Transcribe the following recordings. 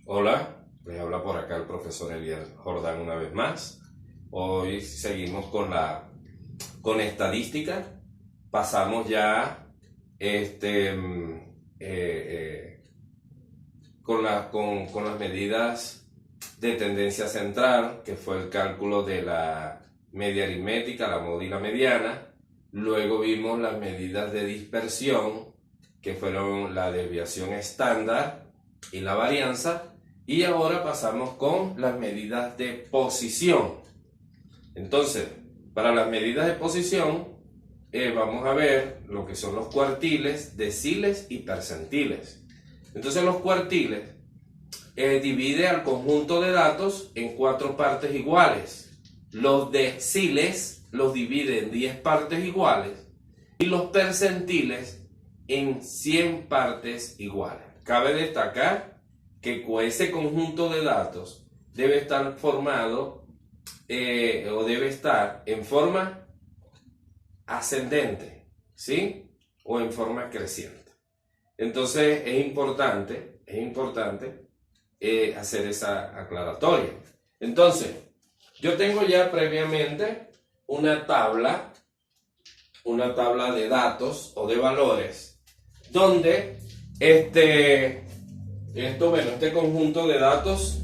Hola, les habla por acá el profesor Eliel Jordán una vez más. Hoy seguimos con estadística. Pasamos ya con las medidas de tendencia central, que fue el cálculo de la media aritmética, la moda y la mediana. Luego vimos las medidas de dispersión, que fueron la desviación estándar y la varianza. Y ahora pasamos con las medidas de posición. Entonces, para las medidas de posición, vamos a ver lo que son los cuartiles, deciles y percentiles. Entonces, los cuartiles divide al conjunto de datos en 4 partes iguales. Los deciles los divide en 10 partes iguales. Y los percentiles en 100 partes iguales. Cabe destacar que ese conjunto de datos debe estar formado o debe estar en forma ascendente, ¿sí? O en forma creciente. Entonces es importante hacer esa aclaratoria. Entonces, yo tengo ya previamente una tabla de datos o de valores donde este conjunto de datos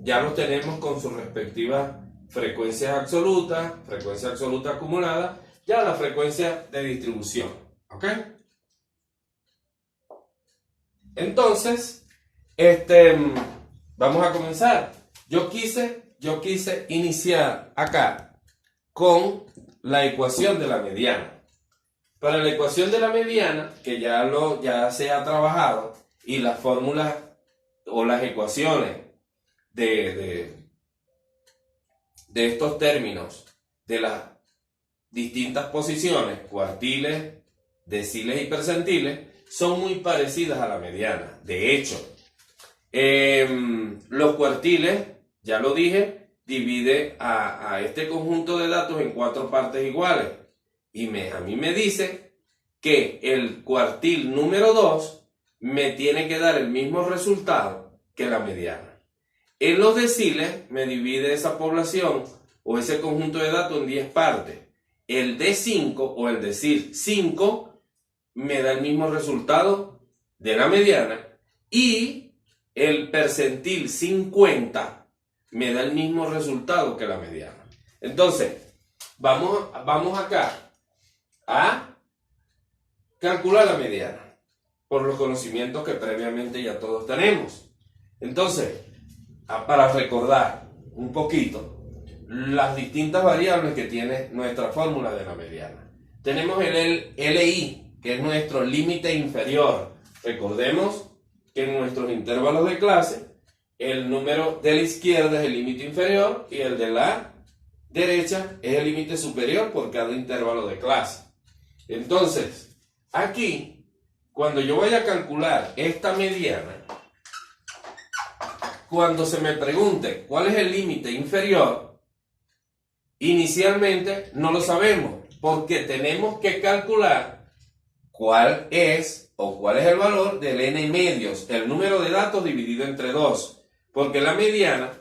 ya los tenemos con sus respectivas frecuencias absolutas, frecuencia absoluta acumulada, ya la frecuencia de distribución, ¿ok? Entonces, vamos a comenzar. Yo quise iniciar acá con la ecuación de la mediana. Para la ecuación de la mediana, que ya se ha trabajado, y las fórmulas o las ecuaciones de estos términos de las distintas posiciones, cuartiles, deciles y percentiles, son muy parecidas a la mediana. De hecho, los cuartiles, ya lo dije, divide a este conjunto de datos en 4 partes iguales. Y a mí me dice que el cuartil número 2 me tiene que dar el mismo resultado que la mediana. En los deciles me divide esa población o ese conjunto de datos en 10 partes. El D5 o el decil 5 me da el mismo resultado de la mediana y el percentil 50 me da el mismo resultado que la mediana. Entonces, vamos acá a calcular la mediana por los conocimientos que previamente ya todos tenemos. Entonces, para recordar un poquito las distintas variables que tiene nuestra fórmula de la mediana. Tenemos el LI, que es nuestro límite inferior. Recordemos que en nuestros intervalos de clase, el número de la izquierda es el límite inferior y el de la derecha es el límite superior por cada intervalo de clase. Entonces, aquí, cuando yo vaya a calcular esta mediana, cuando se me pregunte cuál es el límite inferior, inicialmente no lo sabemos, porque tenemos que calcular cuál es el valor del n medios, el número de datos dividido entre 2, porque la mediana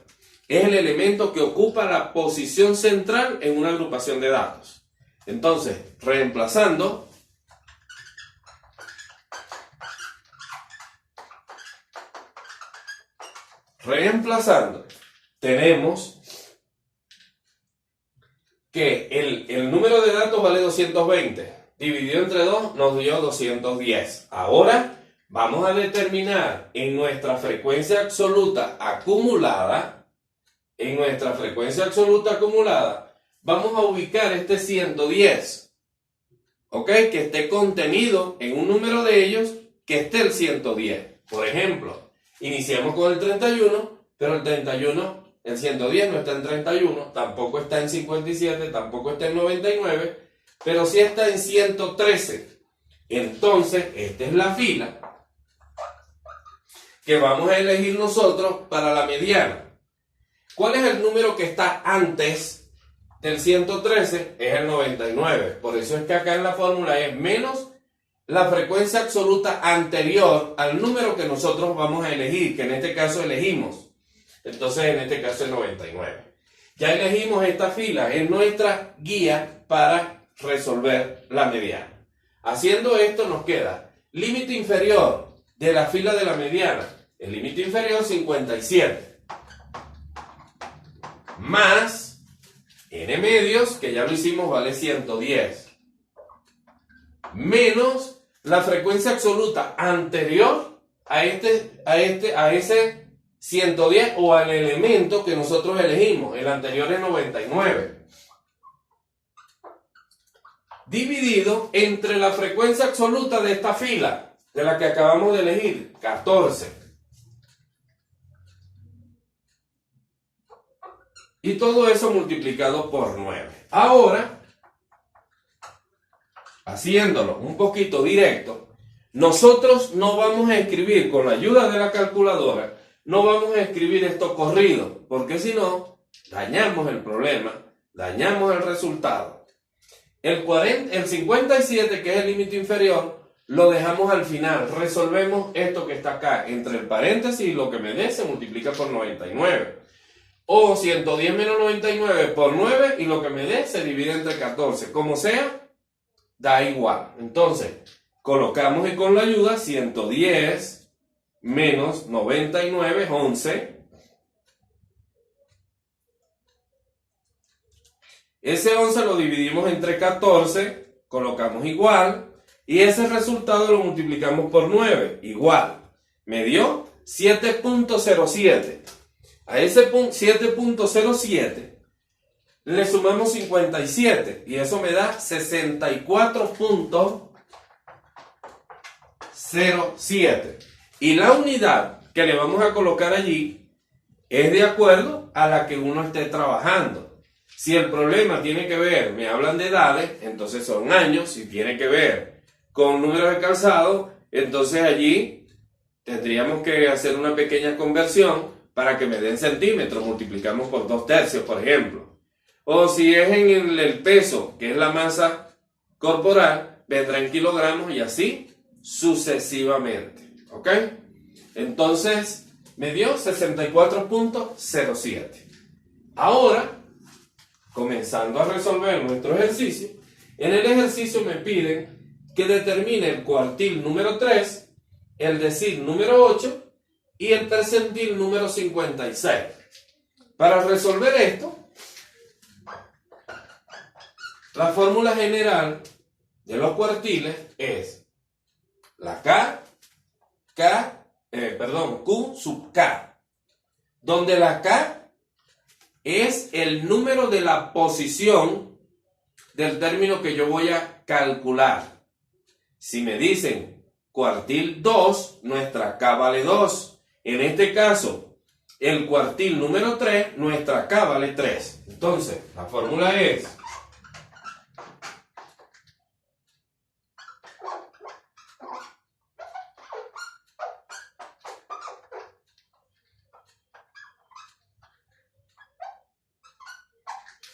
es el elemento que ocupa la posición central en una agrupación de datos. Entonces, reemplazando, tenemos que el número de datos vale 220, dividido entre 2 nos dio 210. Ahora vamos a determinar en nuestra frecuencia absoluta acumulada, vamos a ubicar este 110, ¿ok? Que esté contenido en un número de ellos que esté el 110. Por ejemplo, iniciamos con el 31, pero el 110 no está en 31, tampoco está en 57, tampoco está en 99, pero sí está en 113. Entonces, esta es la fila que vamos a elegir nosotros para la mediana. ¿Cuál es el número que está antes del 113? Es el 99. Por eso es que acá en la fórmula es menos la frecuencia absoluta anterior al número que nosotros vamos a elegir, que en este caso elegimos. Entonces, en este caso es 99. Ya elegimos esta fila, es nuestra guía para resolver la mediana. Haciendo esto nos queda límite inferior de la fila de la mediana, el límite inferior 57, más n medios, que ya lo hicimos, vale 110, menos la frecuencia absoluta anterior a ese 110 o al elemento que nosotros elegimos. El anterior es 99. Dividido entre la frecuencia absoluta de esta fila, de la que acabamos de elegir, 14. Y todo eso multiplicado por 9. Ahora, haciéndolo un poquito directo, nosotros no vamos a escribir con la ayuda de la calculadora, no vamos a escribir esto corrido, porque si no, dañamos el problema, dañamos el resultado. El 57, que es el límite inferior, lo dejamos al final. Resolvemos esto que está acá, entre el paréntesis y lo que me dé se multiplica por 99. O 110 menos 99 por 9 y lo que me dé se divide entre 14. Como sea, da igual. Entonces, colocamos y con la ayuda 110 menos 99 es 11. Ese 11 lo dividimos entre 14, colocamos igual, y ese resultado lo multiplicamos por 9, igual. Me dio 7.07. A ese 7.07 le sumamos 57, y eso me da 64.07. Y la unidad que le vamos a colocar allí es de acuerdo a la que uno esté trabajando. Si el problema tiene que ver, me hablan de edades, entonces son años. Si tiene que ver con números de calzado, entonces allí tendríamos que hacer una pequeña conversión para que me den centímetros. Multiplicamos por 2/3, por ejemplo. O si es en el peso, que es la masa corporal, vendrá en kilogramos y así sucesivamente. ¿Ok? Entonces me dio 64.07. Ahora, comenzando a resolver nuestro ejercicio, en el ejercicio me piden que determine el cuartil número 3, el decil número 8 y el percentil número 56. Para resolver esto, la fórmula general de los cuartiles es la Q sub K, donde la K es el número de la posición del término que yo voy a calcular. Si me dicen cuartil 2, nuestra K vale 2. En este caso, el cuartil número 3, nuestra K vale 3. Entonces, la fórmula es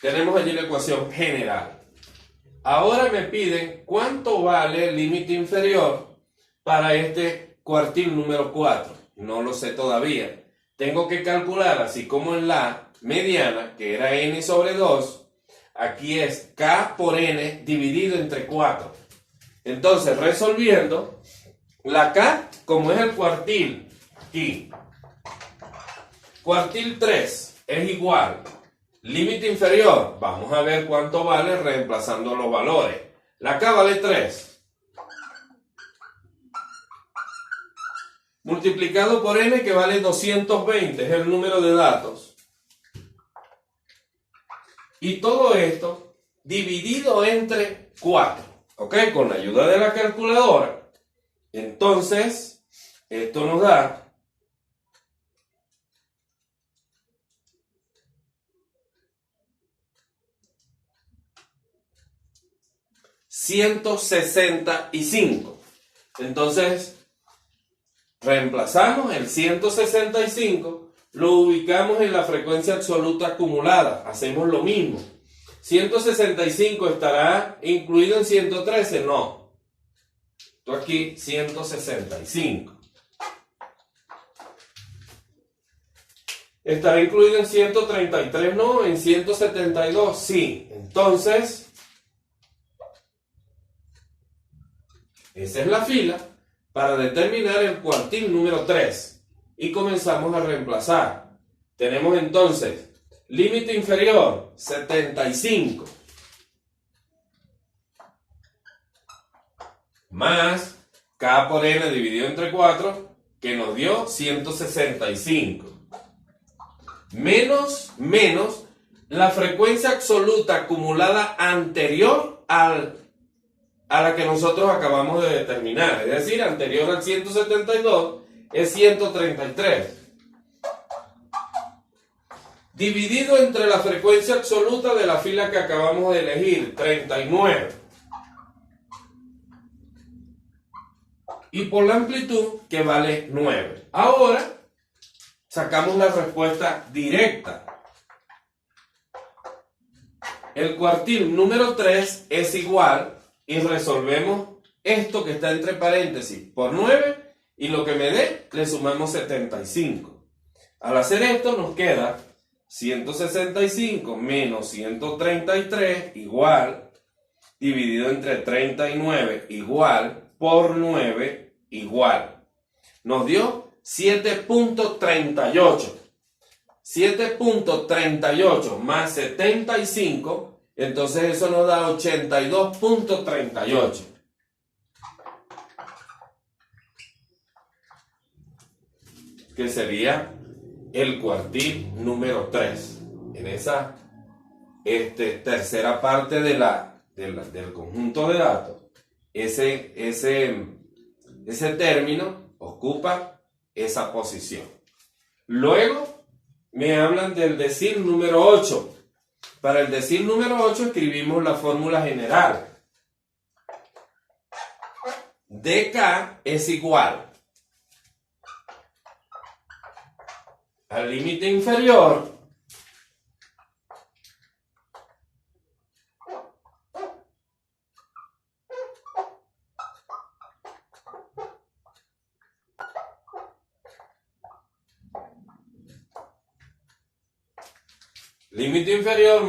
tenemos allí la ecuación general. Ahora me piden cuánto vale el límite inferior para este cuartil número 4. No lo sé todavía. Tengo que calcular, así como en la mediana, que era n sobre 2, aquí es k por n dividido entre 4. Entonces, resolviendo, la k, como es el cuartil, aquí, cuartil 3 es igual. Límite inferior, vamos a ver cuánto vale reemplazando los valores. La K vale 3. Multiplicado por N, que vale 220, es el número de datos. Y todo esto dividido entre 4. ¿Ok? Con la ayuda de la calculadora. Entonces, esto nos da 165. Entonces, reemplazamos el 165, lo ubicamos en la frecuencia absoluta acumulada. Hacemos lo mismo. 165 estará incluido en 113, no. Esto aquí 165. ¿Estará incluido en 133? No. ¿En 172? Sí. Entonces, esa es la fila para determinar el cuartil número 3. Y comenzamos a reemplazar. Tenemos entonces límite inferior 75 más K por N dividido entre 4, que nos dio 165. Menos la frecuencia absoluta acumulada anterior a la que nosotros acabamos de determinar. Es decir, anterior al 172 es 133. Dividido entre la frecuencia absoluta de la fila que acabamos de elegir, 39. Y por la amplitud, que vale 9. Ahora, sacamos la respuesta directa. El cuartil número 3 es igual, y resolvemos esto que está entre paréntesis por 9, y lo que me dé, le sumamos 75. Al hacer esto nos queda 165 menos 133 igual, dividido entre 39 igual, por 9 igual. Nos dio 7.38. 7.38 más 75, entonces eso nos da 82.38. Que sería el cuartil número 3. En esa tercera parte del conjunto de datos, ese término ocupa esa posición. Luego me hablan del decil número 8. Para el decil número 8 escribimos la fórmula general. dk es igual al límite inferior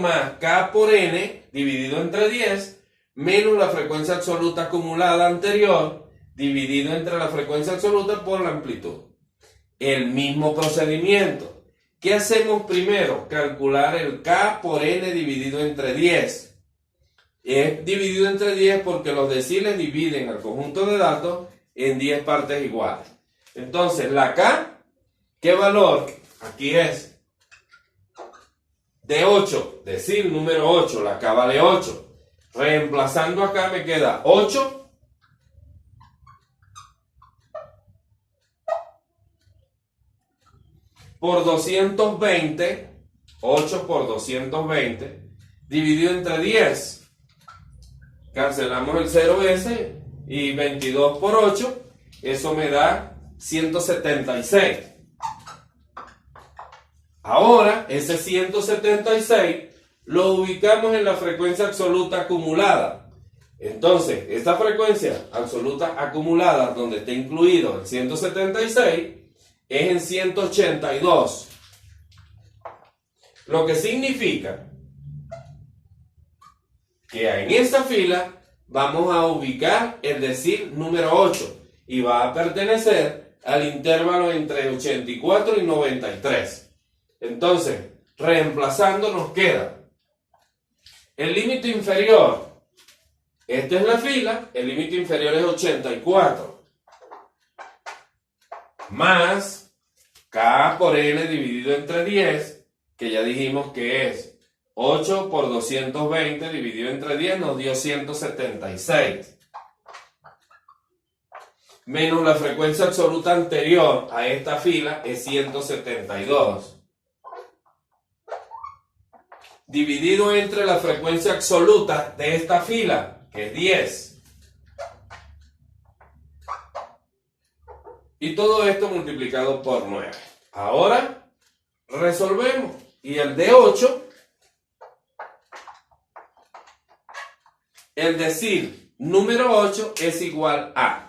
más K por N dividido entre 10 menos la frecuencia absoluta acumulada anterior dividido entre la frecuencia absoluta por la amplitud. El mismo procedimiento. ¿Qué hacemos primero? Calcular el K por N dividido entre 10. Es dividido entre 10 porque los deciles dividen al conjunto de datos en 10 partes iguales. Entonces, la K, ¿qué valor? Aquí es de 8, decil número 8, la K vale 8. Reemplazando acá me queda 8 por 220, 8 por 220, dividido entre 10. Cancelamos el 0S y 22 por 8, eso me da 176. Ahora, ese 176 lo ubicamos en la frecuencia absoluta acumulada. Entonces, esta frecuencia absoluta acumulada, donde está incluido el 176, es en 182. Lo que significa que en esta fila vamos a ubicar el decil número 8 y va a pertenecer al intervalo entre 84 y 93. Entonces, reemplazando nos queda el límite inferior. Esta es la fila, el límite inferior es 84. Más K por N dividido entre 10, que ya dijimos que es 8 por 220 dividido entre 10, nos dio 176. Menos la frecuencia absoluta anterior a esta fila es 172. Dividido entre la frecuencia absoluta de esta fila, que es 10. Y todo esto multiplicado por 9. Ahora resolvemos. Y el de 8, el decil número 8 es igual a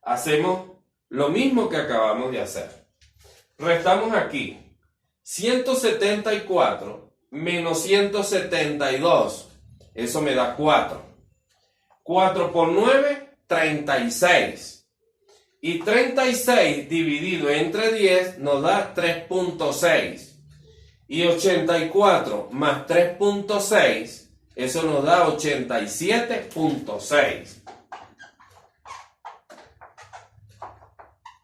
hacemos lo mismo que acabamos de hacer. Restamos aquí 174 menos 172. Eso me da 4. 4 por 9, 36. Y 36 dividido entre 10 nos da 3.6. Y 84 más 3.6, eso nos da 87.6.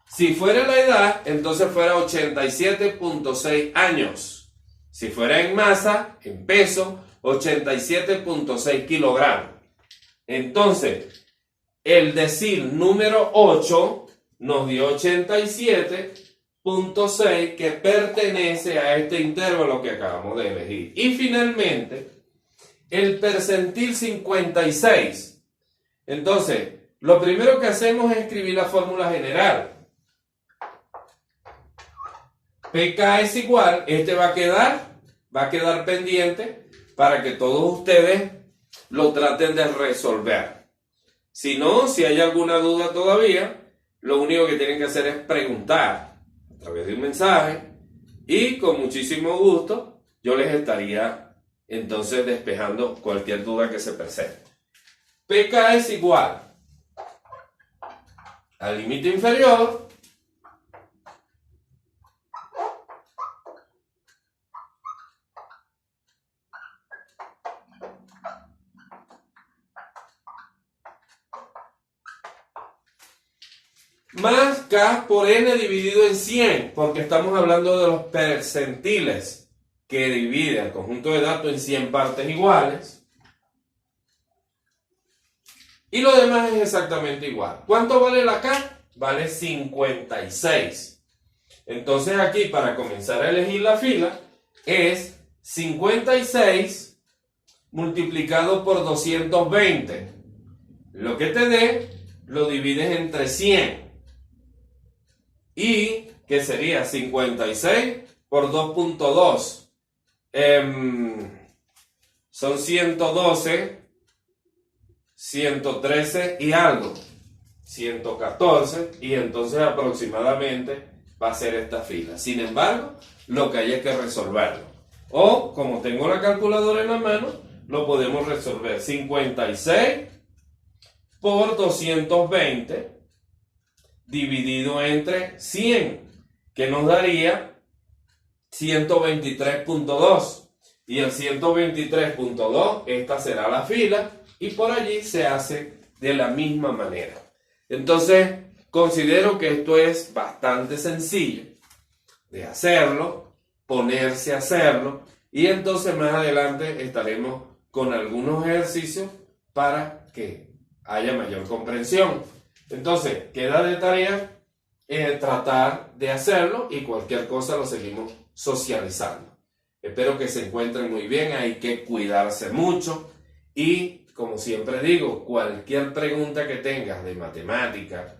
Si fuera la edad, entonces fuera 87.6 años. Si fuera en masa, en peso, 87.6 kilogramos. Entonces, el decil número 8 nos dio 87.6 que pertenece a este intervalo que acabamos de elegir. Y finalmente, el percentil 56. Entonces, lo primero que hacemos es escribir la fórmula general. PK es igual, este va a quedar pendiente para que todos ustedes lo traten de resolver. Si no, si hay alguna duda todavía, lo único que tienen que hacer es preguntar a través de un mensaje y con muchísimo gusto yo les estaría entonces despejando cualquier duda que se presente. PK es igual al límite inferior más K por N dividido en 100, porque estamos hablando de los percentiles que divide el conjunto de datos en 100 partes iguales. Y lo demás es exactamente igual. ¿Cuánto vale la K? Vale 56. Entonces aquí, para comenzar a elegir la fila, es 56 multiplicado por 220. Lo que te dé, lo divides entre 100. Y que sería 56 por 2.2. Son 112, 113 y algo. 114. Y entonces aproximadamente va a ser esta fila. Sin embargo, lo que hay es que resolverlo. O, como tengo la calculadora en la mano, lo podemos resolver. 56 por 220 dividido entre 100, que nos daría 123.2. Y el 123.2, esta será la fila, y por allí se hace de la misma manera. Entonces, considero que esto es bastante sencillo de hacerlo, ponerse a hacerlo, y entonces más adelante estaremos con algunos ejercicios para que haya mayor comprensión. Entonces, queda de tarea tratar de hacerlo y cualquier cosa lo seguimos socializando. Espero que se encuentren muy bien, hay que cuidarse mucho y, como siempre digo, cualquier pregunta que tengas de matemática,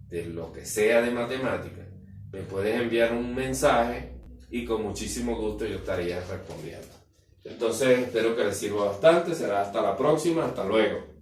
de lo que sea de matemática, me puedes enviar un mensaje y con muchísimo gusto yo estaría respondiendo. Entonces, espero que les sirva bastante, será hasta la próxima, hasta luego.